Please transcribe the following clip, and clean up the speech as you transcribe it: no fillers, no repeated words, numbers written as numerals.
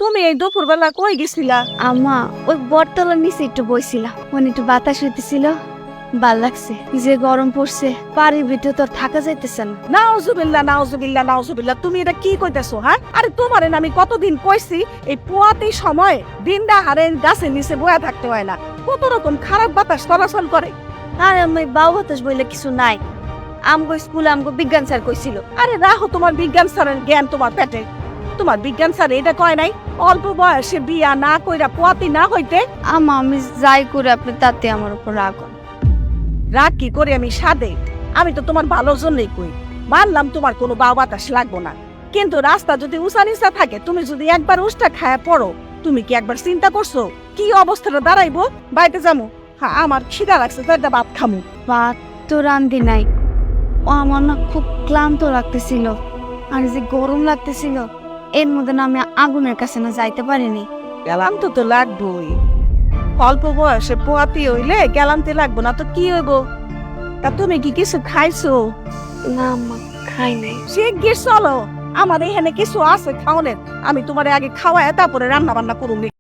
তুমি এই দুপুরবেলা কই গেছিলা? আম্মা ওই বটতলার নিচে একটু বইছিলাম, মনে একটু বাতাস হইতেছিল, ভাল লাগছে। যে গরম পড়ছে, বাড়ির ভিতরে তো আর থাকা যাইতেছে না। নাউজুবিল্লাহ নাউজুবিল্লাহ নাউজুবিল্লাহ, তুমি এটা কি কইতেছো? হ্যাঁ, আরে তোমারে না আমি কতদিন কইছি এই পোয়াতি সময় দিনটা হারে গাছের নিচে বয়া থাকতে হয় না, কত রকম খারাপ বাতাস চলাচল করে। আর আমি বাউ বাতাস বইলে কিছু নাই। আমগো স্কুলে আমগো বিজ্ঞান স্যার কইছিল। আরে রাখো তোমার বিজ্ঞান স্যারের জ্ঞান তোমার পেটে। তোমার বিজ্ঞান স্যার এটা কয় নাই অল্প বয়সে বিয়া না কইরা পোয়াতি না হইতে? আম্মা আমি যাই করে আপনি তাতে আমার উপর রাগ হন। রাগ কি করে আমি সাদে? আমি তো তোমার ভালোর জন্যই কই। মানলাম তোমার কোনো বাউ বাতাস লাগবো না, কিন্তু রাস্তা যদি উঁচা নিচা থাকে, তুমি যদি একবার উষ্টা খায়া পড়ো, তুমি কি একবার চিন্তা করছো কি অবস্থাটা দাঁড়াইবো? বাইতে যামু, হ্যাঁ আমার খিদা লাগছে, তো একটা ভাত খামু। ভাত তো রান্ধি নাই, ও আমার না খুব ক্লান্ত লাগতেছিল, আর যে গরম লাগতেছিল, এর মধ্যে না আমি আগুনের কাছে না যাইতে পারিনি। গেলাম তো লাগবোই, অল্প বয়সে পোয়াতি হইলে গেলামতে লাগবো না তো কি হইব? তা তুমি কি কিছু খাইছো? না আম্মা, খাই নাই। শিগগির চলো, আমার এখানে কিছু আছে খাওনের, আমি তোমার আগে খাওয়ায় তারপরে রান্না বান্না করুন।